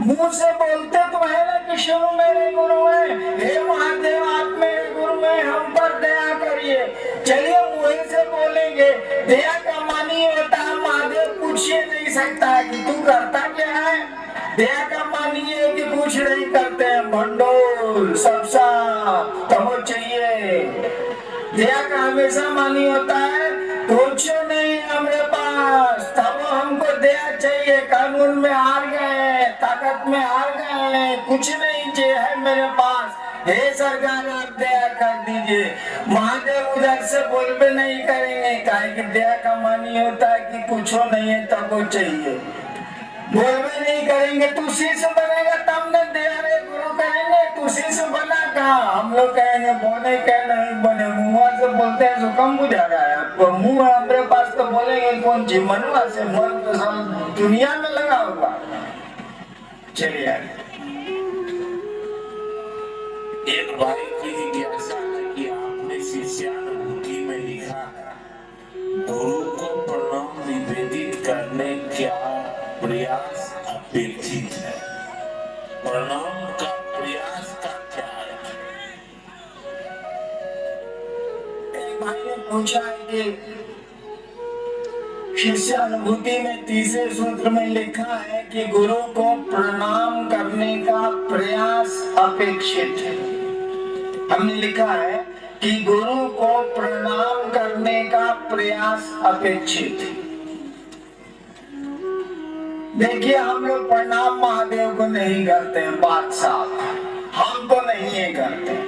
मुंह से बोलते तो है ना कि शिव मेरे गुरु है, हे महादेव आप मेरे गुरु हैं, हम पर दया करिए। चलिए मुंह से बोलेंगे, दया का मानी होता है महादेव पूछ नहीं सकता है कि तू करता क्या है। दया का मानी है कि कुछ नहीं करते हैं, भंडोल सब साफ तब चाहिए। दया का हमेशा मानी होता है कुछ नहीं हमारे पास, तब हमको दया चाहिए। कानून में हार गए, ताकत में हार गए, कुछ नहीं चाहिए है मेरे पास, हे सरकार आप दया कर दीजिए। महादेव उधर से बोल भी नहीं करेंगे, काहे कि दया का मानी होता है कि कुछ नहीं है तब वो चाहिए, बोल भी नहीं करेंगे। तू शिष्य बनेगा तब न दया रे गुरु करेंगे, तू शिष्य बना कहा। हम लोग कहेंगे बोले क्या नहीं बने, मुंह से बोलते हैं तो कम बुझा रहा है आपको, मुंह हमारे पास तो बोलेंगे कौन ची, मनवा से मन तो सब दुनिया में लगा हुआ। चलिए आगे। एक भाई की जिज्ञासा है कि आपने शिष्यानुभूति में लिखा है गुरु को प्रणाम निवेदित करने क्या प्रयास अपेक्षित है, प्रणाम का प्रयास का क्या है? एक भाई ने पूछा है कि शिष्यानुभूति में तीसरे सूत्र में लिखा है कि गुरु को प्रणाम करने का प्रयास अपेक्षित है। हमने लिखा है कि गुरु को प्रणाम करने का प्रयास अपेक्षित है। देखिए हम लोग प्रणाम महादेव को नहीं करते हैं, बात साफ, हम तो नहीं है करते।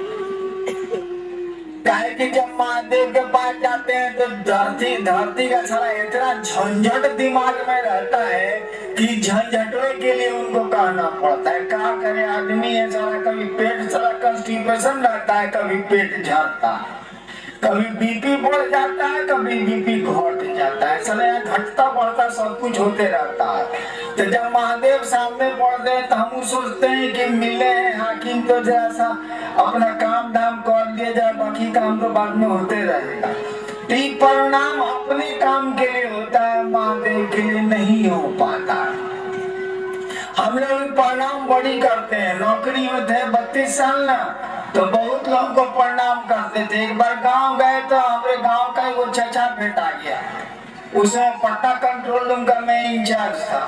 काहे कि जब महादेव के पास जाते हैं तो धरती का सारा इतना झंझट दिमाग में रहता है कि झंझटवे के लिए उनको कहना पड़ता है। क्या करे आदमी है सारा, कभी पेट सारा कंस्टिपेशन रहता है, कभी पेट झड़ता है, कभी बीपी बढ़ जाता है, कभी बीपी घट जाता है, सारा घटता बढ़ता सब कुछ होते रहता है। तो जब महादेव सामने पड़ते हैं तो हम सोचते हैं कि मिले हैं हाकिम तो जैसा अपना काम धाम कर दिया जाए, बाकी काम तो बाद में होते रहेगा। तो परिणाम अपने काम के लिए होता है, महादेव के लिए नहीं हो पाता। हम लोग प्रणाम बड़ी करते हैं, नौकरी में थे 32 साल ना, तो बहुत लोगों को प्रणाम करते थे। एक बार गांव गए तो हमारे गांव का वो चचा भेटा गया, उसमें पट्टा कंट्रोल रूम का मैं इंचार्ज था,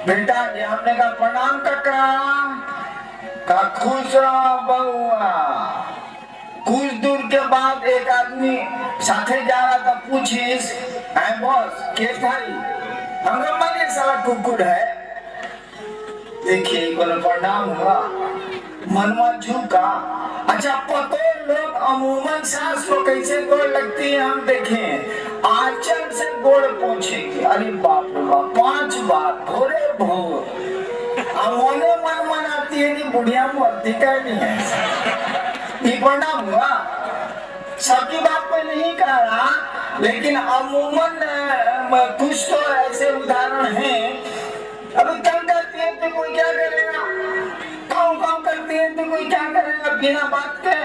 भेटा गया। हमने कहा प्रणाम काका, का खुश रहो बउआ। कुछ दूर के बाद एक आदमी साथे जा रहा था, पूछिस है बॉस केस थारी, हमको माने साला कुकुर है। देखिए बोले प्रणाम हुआ, मनवा झुका। अच्छा पतो लोग अमूमन सास को कैसे गोड़ लगती है हम देखें, आंचल से गोड़ पूछेगी, अरे बाप रे बाप 5 बार भोरे भोर। अमोने मन मनाती है कि बुढ़िया मरती का नहीं है। ये प्रणाम हुआ, सबकी बात में नहीं कह रहा, लेकिन अमूमन कुछ तो ऐसे उदाहरण हैं। अभी कम करती है तो कोई क्या करेगा, काम करती है तो कोई क्या करेगा बिना बात के।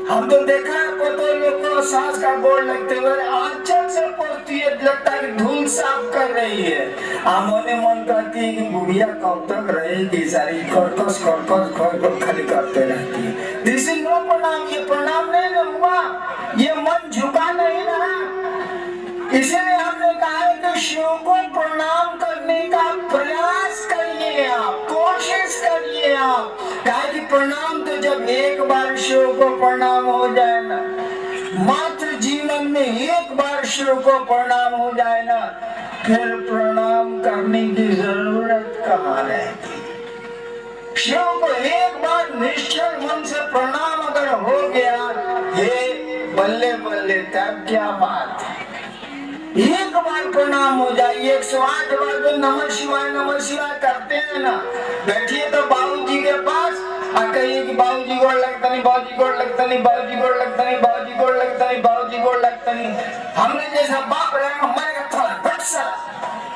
हम तो देखा है तो लोग को सांस का गोड़ लगते हुए आंचल से पहुंचती है, लगता है धूल साफ कर रही है। आमोने मन कहती है कि बुढ़िया कब तक रहेगी, सारी खरकस खाली करते रहती है। दिस इज नो प्रणाम, ये प्रणाम नहीं हुआ, ये मन झुका नहीं रहा। इसलिए हमने कहा है कि शिव को प्रणाम करने का प्रयास करिए, आप कोशिश करिए आप। कहा कि प्रणाम तो जब एक बार शिव को प्रणाम हो जाए ना, मात्र जीवन में एक बार शिव को प्रणाम हो जाए ना, फिर प्रणाम करने की जरूरत कहाँ रहती। शिव को एक बार निश्चल मन से प्रणाम अगर हो गया, ये बल्ले बल्ले तब क्या बात है। एक बार प्रणाम हो जाए, 108 बार जो नमः शिवाय करते हैं ना, बैठिए तो बाबूजी के पास और कहिए कि बाबूजी गोड़ लगता नहीं, बाबूजी गोड़ लगता नहीं, बाबूजी गोड़ लगता नहीं, बाबूजी गोड़ लगता नहीं, बाबूजी गोड़ लगता नहीं। हमने जैसा बाप रहे हमारे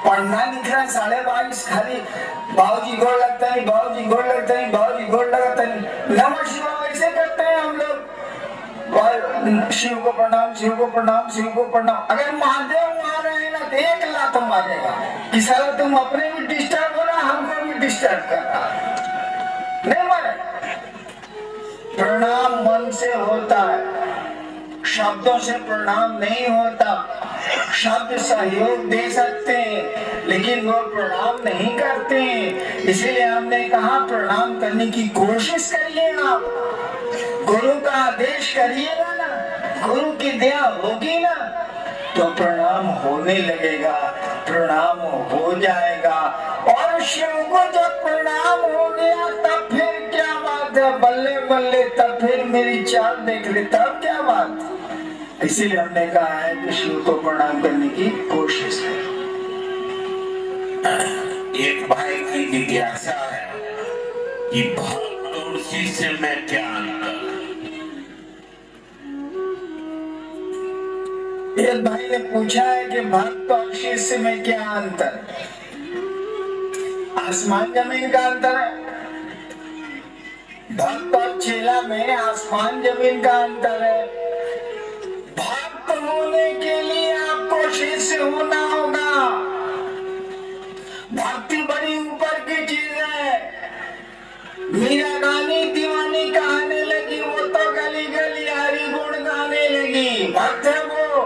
पढ़ना लिखना 22.5 खाली बाबूजी गोड़ लगता नहीं, बाबूजी गोड़ लगता नहीं, बाबूजी गोड़ लगता नहीं। नमः शिवाय वैसे करते हैं हम लोग, शिव को प्रणाम, शिव को प्रणाम, शिव को प्रणाम। अगर महादेव वहां रहे ना तो 1 लात मारेगा कि साला तुम अपने भी डिस्टर्ब हो रहा, डिस्टर्ब कर रहा है, नहीं माने। प्रणाम मन से होता है, शब्दों से प्रणाम नहीं होता। शब्द सहयोग दे सकते हैं लेकिन वो प्रणाम नहीं करते हैं। इसीलिए हमने कहा प्रणाम करने की कोशिश करिए, आप गुरु का आदेश करिएगा ना, गुरु की दया होगी ना तो प्रणाम होने लगेगा, प्रणाम हो जाएगा। और शिव को जब प्रणाम हो गया तब फिर क्या बात है, बल्ले बल्ले, तब फिर मेरी चाल देख ले, तब क्या बात। इसीलिए हमने कहा है कि शिव को प्रणाम करने की कोशिश है। एक भाई की जिज्ञासा है कि भक्त और शिष्य में क्या अंतर है। एक भाई ने पूछा है कि भक्त और शिष्य में क्या अंतर है। आसमान जमीन का अंतर है। भक्त और चेला में आसमान जमीन का अंतर है। भक्त होने के लिए आपको शिष्य होना होगा। भक्ति बड़ी ऊपर की चीज है। मीरा गानी दीवानी कहने लगी, वो तो गली गली हरि गुण गाने लगी। भक्त है वो,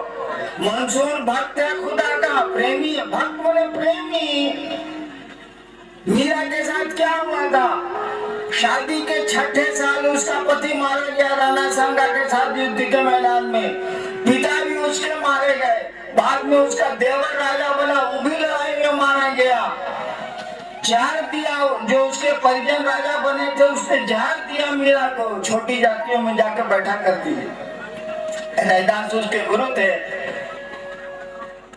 मंसूर भक्त है खुदा का, प्रेमी है। भक्त बोले प्रेमी। मीरा के साथ क्या हुआ था, शादी के 6ठे साल उसका पति मारा गया राणा सांगा के साथ युद्ध के मैदान में। पिता भी उसके मारे गए। बाद में उसका देवर राजा बना, वो भी लड़ाई में मारा गया। जहर दिया, जो उसके परिजन राजा बने थे उसने जहर दिया मीरा को, छोटी जातियों में जाकर बैठा करती है। रैदास उसके गुरु थे।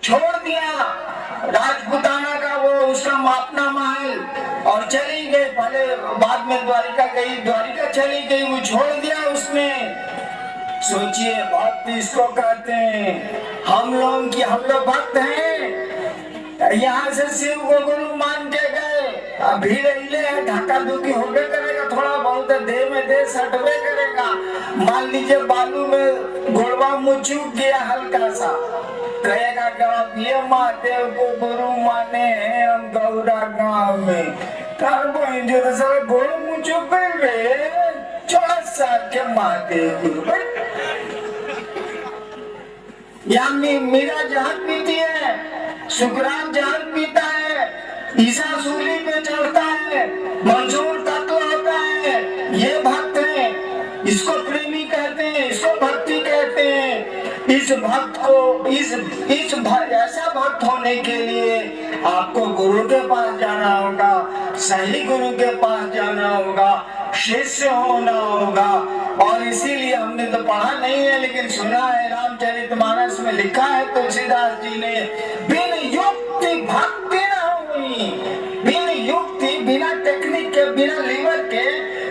छोड़ दिया राजपुताना का वो उसका अपना महल और चली गई। पहले बाद में द्वारिका गई, द्वारिका चली गई, वो छोड़ दिया उसने। सोचिए भक्त इसको कहते हैं। हम लोग भक्त हैं, यहाँ से शिव को गुरु मान के गए, अभी रहिले है, धक्का धुकी होबे करेगा, थोड़ा बहुत देह में देह सटवे करेगा। मान लीजिए बालू में घोड़वा मुँह चूक गया हल्का सा, कहेगा कि आप ये महादेव को गुरु माने हैं हम गौरा गांव में। घोड़ो मुँह चूक गए, 14 साल के महादेव गुरु। यहाँ मीरा जहर पीती है, सुखराम जहर पीता है, ईसा सूली पे चढ़ता है, मंसूर तत्व होता है। ये भक्त है, इसको प्रेमी कहते हैं, इसको भक्ति कहते हैं। इस भक्त को ऐसा भक्त होने के लिए आपको गुरु के पास जाना होगा, सही गुरु के पास जाना होगा, शिष्य होना होगा। और इसीलिए हमने तो पढ़ा नहीं है लेकिन सुना है, रामचरितमानस में लिखा है तुलसीदास जी ने, बिन युक्ति भक्ति न हुई। बिन युक्ति, बिना टेक्निक के, बिना लीवर के,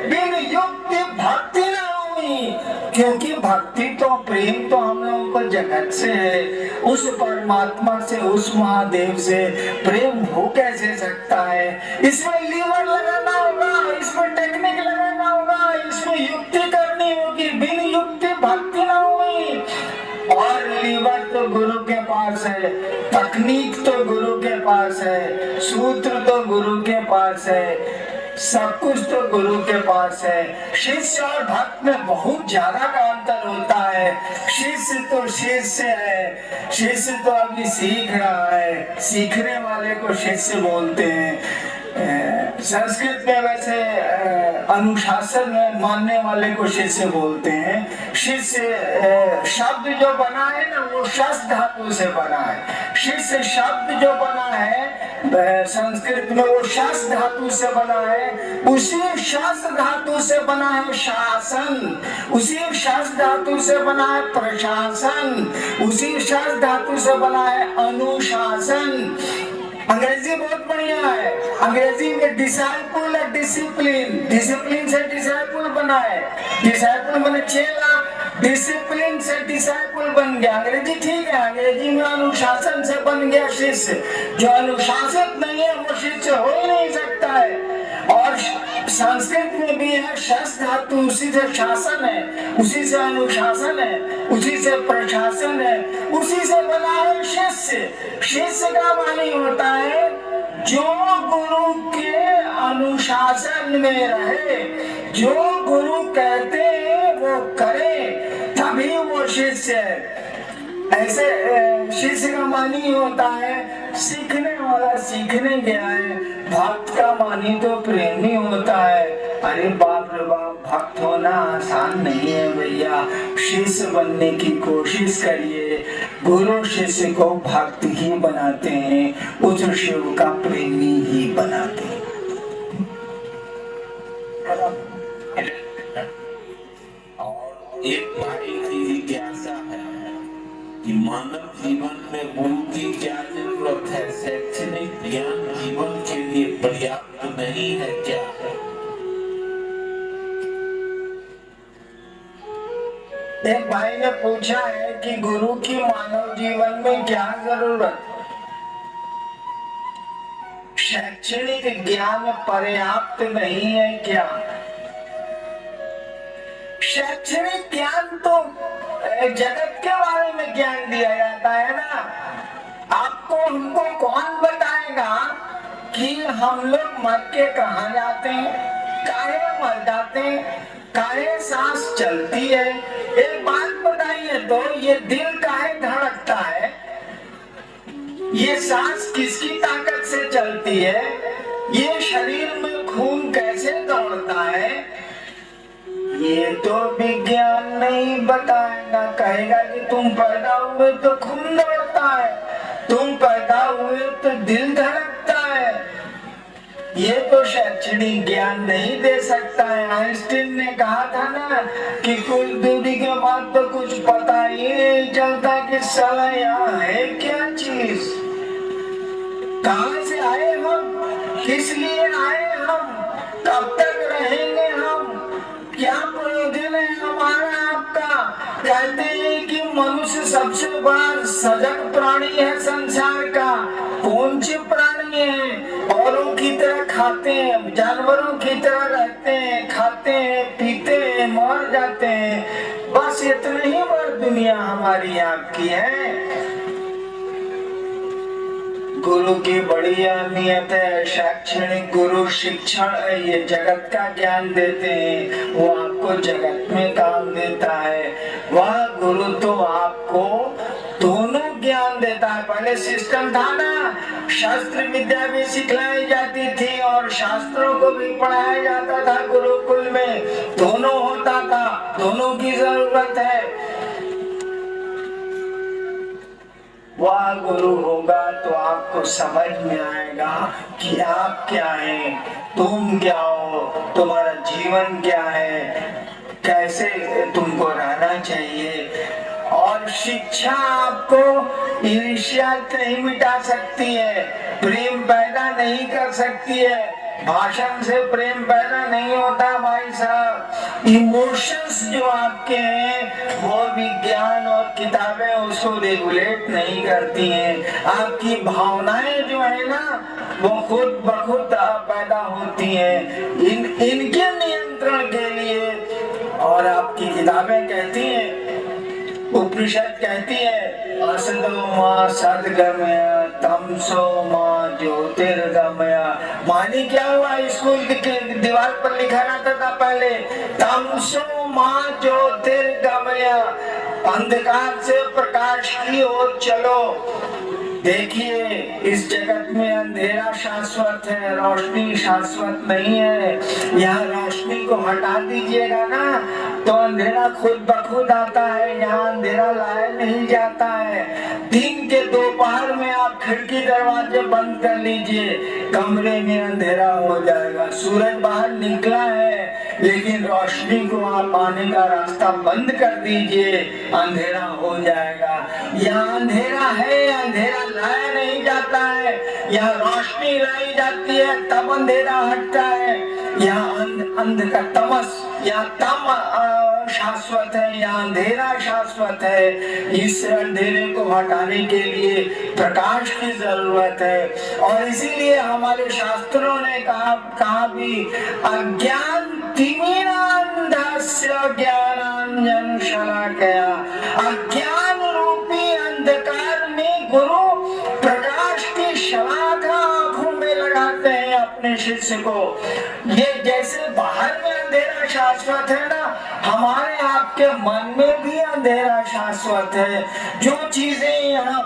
बिन युक्ति भक्ति न हुई। क्योंकि भक्ति तो प्रेम तो हम लोगों को जगत से है, उस परमात्मा से, उस महादेव से प्रेम हो कैसे सकता है। इसमें लीवर लगाना होगा, इसमें टेक्निक लगाना होगा, इसमें युक्ति करनी होगी। बिन युक्ति भक्ति ना हुई। और लीवर तो गुरु के पास है, तकनीक तो गुरु के पास है, सूत्र तो गुरु के पास है, सब कुछ तो गुरु के पास है। शिष्य और भक्त में बहुत ज्यादा का अंतर होता है। शिष्य तो शिष्य है, शिष्य तो अभी सीख रहा है, सीखने वाले को शिष्य बोलते हैं। संस्कृत में वैसे अनुशासन मानने वाले को शिष्य बोलते हैं। शिष्य शब्द जो बना है ना वो शस धातु से बना है। शिष्य शब्द जो बना है संस्कृत में वो शस धातु से बना है। उसी शस धातु से बना है शासन, उसी शस धातु से बना है प्रशासन, उसी शस धातु से बना है अनुशासन। अंग्रेजी बहुत बढ़िया है। अंग्रेजी में डिसाइपल है डिसिप्लिन, डिसिप्लिन से डिसाइपल बना है। डिसाइपल बने चेला, डिसिप्लिन से डिसाइपल बन गया। अंग्रेजी ठीक है, अंग्रेजी में अनुशासन से बन गया शिष्य। जो अनुशासित नहीं है वो शिष्य हो ही नहीं सकता है। और संस्कृत में भी है शस धातु, उसी से शासन है, उसी से अनुशासन है, उसी से प्रशासन है, उसी से बना है शिष्य। शिष्य का मानी होता है जो गुरु के अनुशासन में रहे, जो गुरु कहते हैं वो करे, तभी वो शिष्य है। ऐसे शिष्य का मानी होता है सीखने वाला सीखने गया है, भक्त का मानी तो प्रेमी होता है। अरे बाप रे बाप, भक्त होना आसान नहीं है भैया, शिष्य बनने की कोशिश करिए। गुरु शिष्य को भक्त ही बनाते हैं, उस शिव का प्रेमी ही बनाते हैं। और एक भाई की जिज्ञासा है कि मानव जीवन में गुरु की क्या जरूरत है? शैक्षणिक ज्ञान जीवन के लिए पर्याप्त नहीं है क्या? एक भाई ने पूछा है कि गुरु की मानव जीवन में क्या जरूरत? शैक्षणिक ज्ञान पर्याप्त नहीं है क्या? शैक्षणिक ज्ञान तो जगत के बारे में ज्ञान दिया जाता है ना। आपको हमको कौन बताएगा कि हम लोग मर के कहाँ जाते हैं, काहे मर जाते हैं, काहे सांस चलती है? एक बात बताइए तो, ये दिल काहे धड़कता है, ये सांस किसकी ताकत से चलती है, ये शरीर में खून कैसे दौड़ता है, ये तो विज्ञान नहीं बताएगा। कहेगा कि तुम पैदा हुए तो खून दौड़ता है, तुम पैदा हुए तो दिल धड़कता है। ये तो शैक्षणिक ज्ञान नहीं दे सकता है। आइंस्टीन ने कहा था ना कि कुछ दूरी के बाद तो कुछ पता ही नहीं चलता कि साला यहाँ है क्या चीज, कहाँ से आए हम, किस लिए आए हम, कब तक रहेंगे हम, क्या प्रयोजन है हमारा आपका। कहते हैं कि मनुष्य सबसे बड़ा सजग प्राणी है संसार का, पूंछ प्राणी है, औरों की तरह खाते हैं, जानवरों की तरह रहते हैं, खाते हैं, पीते हैं, मर जाते हैं, बस इतनी ही बड़ी दुनिया हमारी आपकी है। गुरु की बड़ी अहमियत है। शैक्षणिक गुरु शिक्षण ये जगत का ज्ञान देते हैं, वो आपको जगत में काम देता है। वह गुरु तो आपको दोनों ज्ञान देता है। पहले सिस्टम था ना, शास्त्र विद्या भी सिखलाई जाती थी और शास्त्रों को भी पढ़ाया जाता था गुरुकुल में, दोनों होता था, दोनों की जरूरत है। वह गुरु होगा तो आपको समझ में आएगा कि आप क्या हैं, तुम क्या हो, तुम्हारा जीवन क्या है, कैसे तुमको रहना चाहिए। और शिक्षा आपको ईर्ष्या नहीं मिटा सकती है, प्रेम पैदा नहीं कर सकती है, भाषण से प्रेम पैदा नहीं होता भाई साहब। इमोशंस जो आपके हैं वो विज्ञान और किताबें उसको रेगुलेट नहीं करती हैं। आपकी भावनाएं जो है ना वो खुद ब खुद पैदा होती हैं। इनके नियंत्रण के लिए, और आपकी किताबें कहती हैं, उपनिषद कहती है, असतो मा सद्गमय तमसो मा ज्योतिर्गमय। मानी क्या हुआ, स्कूल के दीवार पर लिखा रहता था पहले, तमसो मा ज्योतिर्गमय, अंधकार से प्रकाश की ओर चलो। देखिए इस जगत में अंधेरा शाश्वत है, रोशनी शाश्वत नहीं है। यहाँ रोशनी को हटा दीजिएगा ना तो अंधेरा खुद ब खुद आता है, यहाँ अंधेरा लाया नहीं जाता है। दिन के दोपहर में आप खिड़की दरवाजे बंद कर लीजिए, कमरे में अंधेरा हो जाएगा। सूरज बाहर निकला है लेकिन रोशनी को आप आने का रास्ता बंद कर दीजिए, अंधेरा हो जाएगा। यहाँ अंधेरा है, अंधेरा लाया नहीं जाता है, यहाँ रोशनी लाई जाती है तब अंधेरा हटता है। यहाँ अंध का तमस, यहाँ तम शाश्वत है, यहाँ अंधेरा शाश्वत है। इस अंधेरे को हटाने के लिए प्रकाश की जरूरत है। और इसीलिए हमारे शास्त्रों ने कहा भी, अज्ञान तिमिरान्धस्य ज्ञानांजन शलाकया। अज्ञान रूपी अंधकार में गुरु प्रकाश की शलाका आंखों में लगाते हैं, अपने शिष्य को। ये जैसे बाहर में अंधेरा शाश्वत है ना, हमारे आपके मन में भी अंधेरा शाश्वत है। जो चीजें यहाँ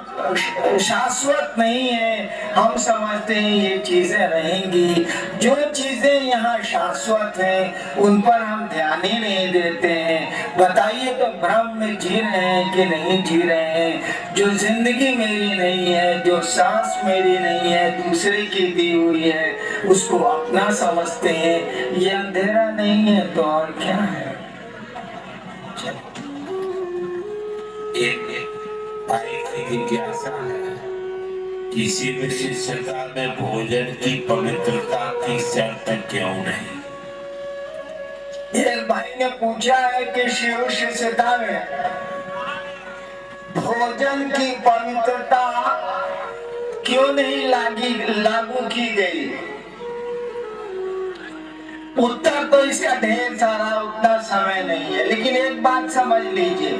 शाश्वत नहीं है, हम समझते हैं ये चीजें रहेंगी। जो चीजें यहाँ शाश्वत हैं उन पर हम ध्यान ही नहीं देते हैं। बताइए तो भ्रम में जी रहे हैं कि नहीं जी रहे हैं। जो जिंदगी मेरी नहीं है, जो सांस मेरी नहीं है, दूसरे की दी हुई है, उसको अपना समझते हैं। ये अंधेरा नहीं है तो और क्या है। एक भाई की जिज्ञासा है, किसी भी शिष्यता में भोजन की पवित्रता की शर्त क्यों नहीं? एक भाई ने पूछा है कि शिव शिष्यता में भोजन की पवित्रता क्यों नहीं लागू की गई। उत्तर तो इसका ढेर सारा, उतना समय नहीं है, लेकिन एक बात समझ लीजिए,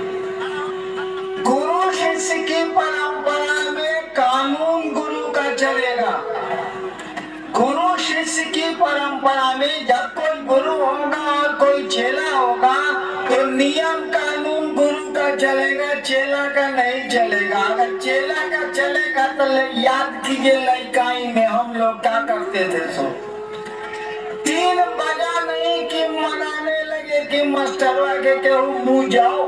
गुरु शिष्य की परंपरा में कानून गुरु का चलेगा। गुरु शिष्य की परंपरा में जब कोई गुरु होगा और कोई चेला होगा तो नियम कानून गुरु का चलेगा, चेला का नहीं चलेगा। अगर चेला का चलेगा तो याद कीजिए लड़काई में हम लोग क्या करते थे। सो 3 बजा नहीं कि मनाने लगे कि मास्टरवा के मुँह जाओ।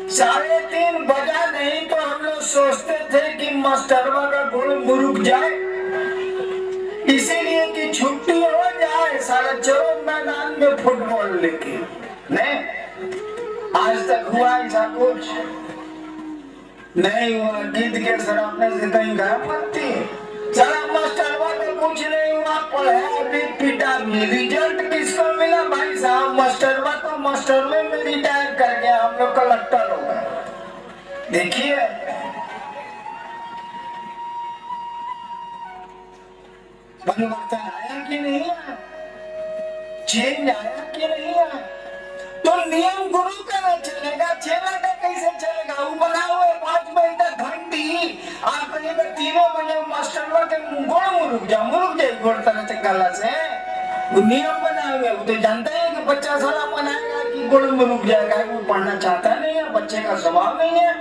3:30 बजा नहीं तो हम लोग सोचते थे कि मास्टरवा का गुरु मुरुक जाए, इसीलिए कि छुट्टी हो जाए, सारा चलो मैदान में फुटबॉल लेके। नहीं, आज तक हुआ ऐसा कुछ नहीं हुआ। गीत के सरापने से कहीं गायब मरती सारा मास्टरवा को कुछ नहीं हुआ, पढ़ा भी पिटा भी। रिजल्ट किसको मिला भाई साहब? मास्टरवा तो मास्टर में रिटायर कर गया, हम लोग कलेक्टर हो गए। देखिए परिवर्तन आया कि नहीं आया, चेंज आया कि नहीं आया। तो नियम गुरु का न चलेगा, चेला का कैसे चलेगा? वो बना हुआ 5 बजे तक घंटी, आप कहेंगे 3 बजे मास्टर के गोड़ मुरुक जाए गोड़ तरह से गला से। वो नियम बना हुआ, वो तो जानता है कि बच्चा सारा मनाएगा कि गोड़ मुरुक जाएगा। वो पढ़ना चाहता नहीं है, बच्चे का स्वभाव नहीं है।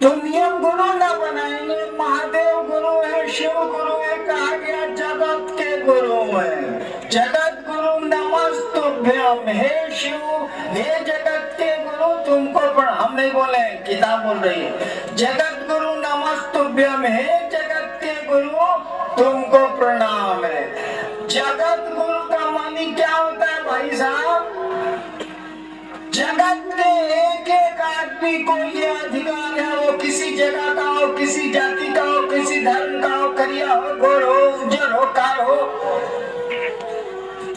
तो नियम गुरु ना बनाएंगे। महादेव गुरु है, शिव गुरु है, कहा गया जगत के गुरु है। जगत गुरु नमस्तुभ्यम, हे शिव हे जगत के गुरु तुमको हम नहीं बोले, किताब बोल रही है। जगत गुरु नमस्तुभ्यम, हे जगत के गुरु तुमको प्रणाम है। जगत गुरु का मानी क्या होता है भाई साहब? जगत के एक आदमी को ये अधिकार है, वो किसी जगह का हो, किसी जाति का हो, किसी धर्म का हो, करिया हो, गोर हो, उज्जर हो, कार हो।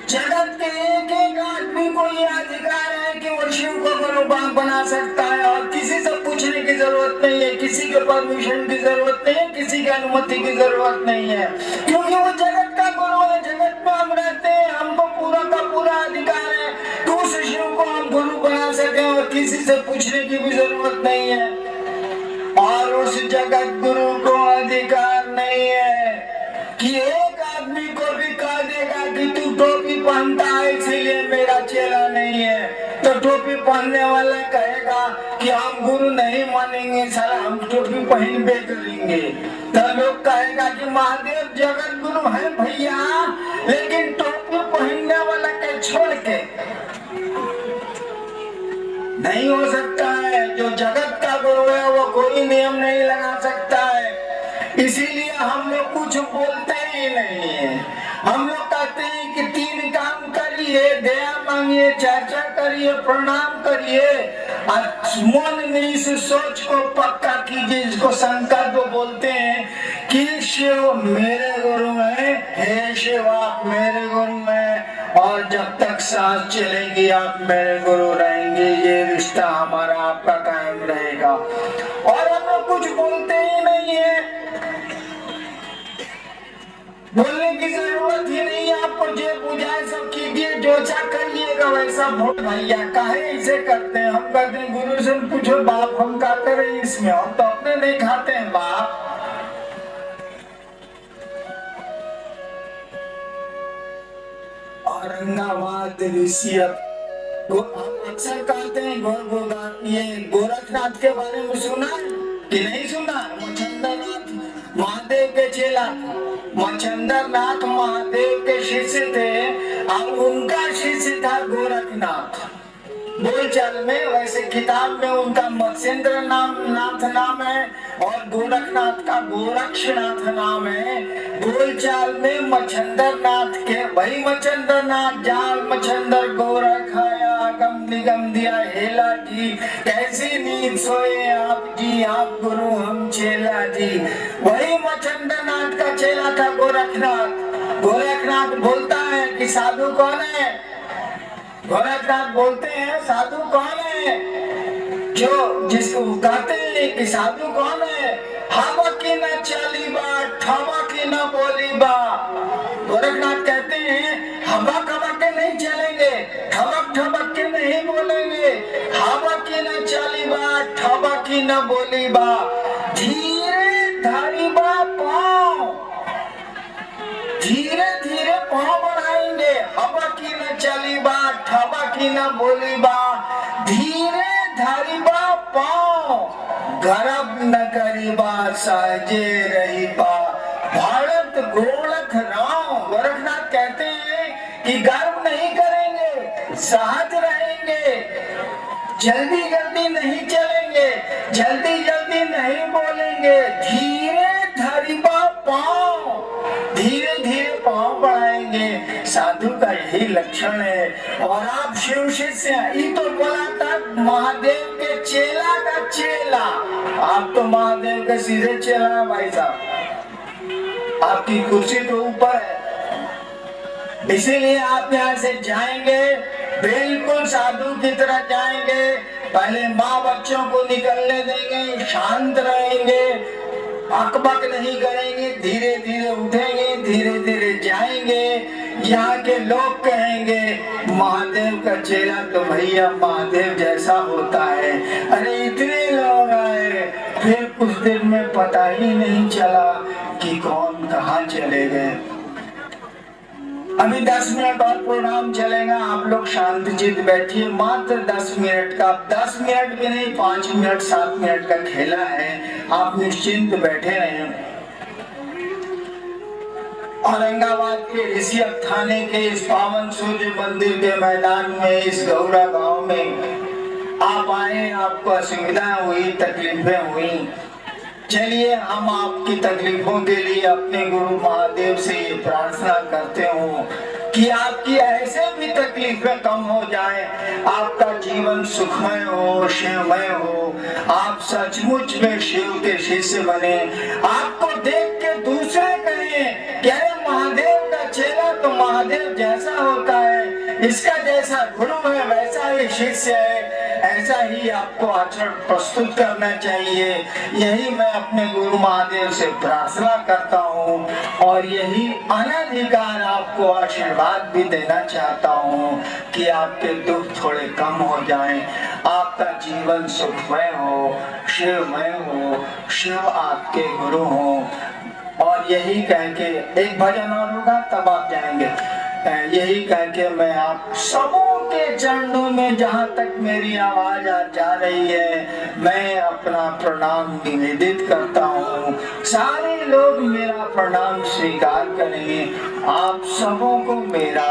जगत के एक आदमी को ये अधिकार है कि वो शिव को गुरु बना सकता है और किसी से पूछने की जरूरत नहीं है, किसी के परमिशन की जरूरत नहीं है, किसी की अनुमति की जरूरत नहीं है, क्योंकि वो जगत का गुरु है। जगत में हम रहते हैं, हमको पूरा का पूरा अधिकार है कि उस शिव को हम गुरु बना सके और किसी से पूछने की भी जरूरत नहीं है। और उस जगत गुरु को अधिकार नहीं है कि एक आदमी को भी कह देगा कि तू टोपी पहनता है इसीलिए मेरा चेला नहीं है। तो टोपी पहनने वाला कहेगा कि हम गुरु नहीं मानेंगे, साला हम टोपी पहनबे करेंगे। तो लोग कहेगा कि महादेव जगत गुरु है भैया, लेकिन टोपी पहनने वाला के छोड़ के नहीं हो सकता है। जो जगत का गुरु है वो कोई नियम नहीं लगा सकता है, इसीलिए हम लोग कुछ बोलते ही नहीं है। हम लोग कहते हैं कि 3 काम करिए, दया मांगिए, चर्चा करिए, प्रणाम करिए और मन में इस सोच को पक्का कीजिए, जिसको संकल्प बोलते हैं कि शिव मेरे गुरु है, हे शिव आप मेरे गुरु हैं और जब तक सांस चलेगी आप मेरे गुरु रहेंगे। ये रिश्ता हमारा आपका कायम रहेगा। और हम लोग कुछ बोलते ही नहीं है, बोलने की जरूरत ही नहीं है। आपको जो बुझाए सब कीजिए, जो सा करिएगा वैसा भोट भैया काहे इसे करते हैं। हम कहते हैं गुरु से पूछो बाप हम क्या करें इसमें, हम तो अपने नहीं खाते हैं बाप। औरंगाबाद ऋषि हम अक्सर कहते हैं ये गोरखनाथ के बारे में सुना है कि नहीं सुना? मच्छंदरनाथ महादेव के चेला, मच्छंदरनाथ महादेव के शिष्य थे और उनका शिष्य था गोरखनाथ। बोलचाल में वैसे किताब में उनका मत्स्येंद्र नाथ है और गोरखनाथ का गोरक्षनाथ नाम है। बोलचाल में मच्छंदरनाथ के वही मच्छंदरनाथ जाल मच्छंदर गोरख आया गम निगम दिया हेला जी, कैसी नींद सोए आप जी, आप गुरु हम चेला जी। वही मच्छंदरनाथ का चेला था गोरखनाथ। गोरखनाथ बोलता है कि साधु कौन है? गोरखनाथ बोलते हैं साधु कौन है? जो जिसको कहते हैं कि साधु कौन है? हवा की न चली बा, ठवा की न बोली बा। गोरखनाथ कहते हैं हवा खबक के नहीं चलेंगे, ठबक ठबक के नहीं बोलेंगे, हवा की न चली बा, ठवा की न बोली बा, धीरे धारी बा पाँव, धीरे धीरे पाँव बढ़ाएंगे, हवा की न चली बा, ठबा की न बोली बा, धीरे धारी बा पाँव, गर्भ न करी बा, सहजे रही बा, भारत गोरख राम। गोरखनाथ कहते हैं कि गर्व नहीं करेंगे, सहज रहेंगे, जल्दी जल्दी नहीं चलेंगे, जल्दी जल्दी नहीं बोलेंगे, धीरे धरी बा पाँव, धीरे धीरे पाँव बढ़ाएंगे। साधु का यही लक्षण है। और आप शिव शिष्य, ये तो बोला था महादेव के चेला का चेला, आप तो महादेव के सीधे चेला है भाई साहब, आपकी कुर्सी तो ऊपर है। इसीलिए आप यहाँ से जाएंगे बिल्कुल साधु की तरह जाएंगे, पहले माँ बच्चों को निकलने देंगे, शांत रहेंगे, अकबक नहीं करेंगे, धीरे धीरे उठेंगे, धीरे धीरे जाएंगे। यहाँ के लोग कहेंगे महादेव का चेला तो भैया महादेव जैसा होता है। अरे इतने लोग आए, फिर कुछ देर में पता ही नहीं चला कि कौन कहाँ चले गए। अभी 10 मिनट और प्रोग्राम चलेगा, आप लोग शांतचित बैठिए, मात्र 10 मिनट का, 10 मिनट भी नहीं 5 मिनट 7 मिनट का खेला है, आप निश्चिंत बैठे रहें। औरंगाबाद के ऋषि थाने के इस पावन सूर्य मंदिर के मैदान में, इस गौरा गांव में आप आए, आपको असुविधा हुई, तकलीफें हुई। चलिए हम आपकी तकलीफों के लिए अपने गुरु महादेव से ये प्रार्थना करते हो कि आपकी ऐसे भी तकलीफें कम हो जाए, आपका जीवन सुखमय हो, शिवमय हो, आप सचमुच में शिव के शिष्य बने, आपको देख के दूसरे कहें कि अरे महादेव का चेला तो महादेव जैसा होता है, इसका जैसा गुरु है वैसा ही शिष्य है, ऐसा ही आपको आचरण प्रस्तुत करना चाहिए। यही मैं अपने गुरु महादेव से प्रार्थना करता हूँ और यही अनधिकार आपको आशीर्वाद भी देना चाहता हूँ कि आपके दुख थोड़े कम हो जाएं, आपका जीवन सुखमय हो, शिवमय हो, शिव आपके गुरु हो। और यही कह के एक भजन और होगा तब आप जाएंगे। यही कह के मैं आप सबों के चरणों में, जहाँ तक मेरी आवाज जा रही है, मैं अपना प्रणाम निवेदित करता हूँ। सारे लोग मेरा प्रणाम स्वीकार करेंगे। आप सबों को मेरा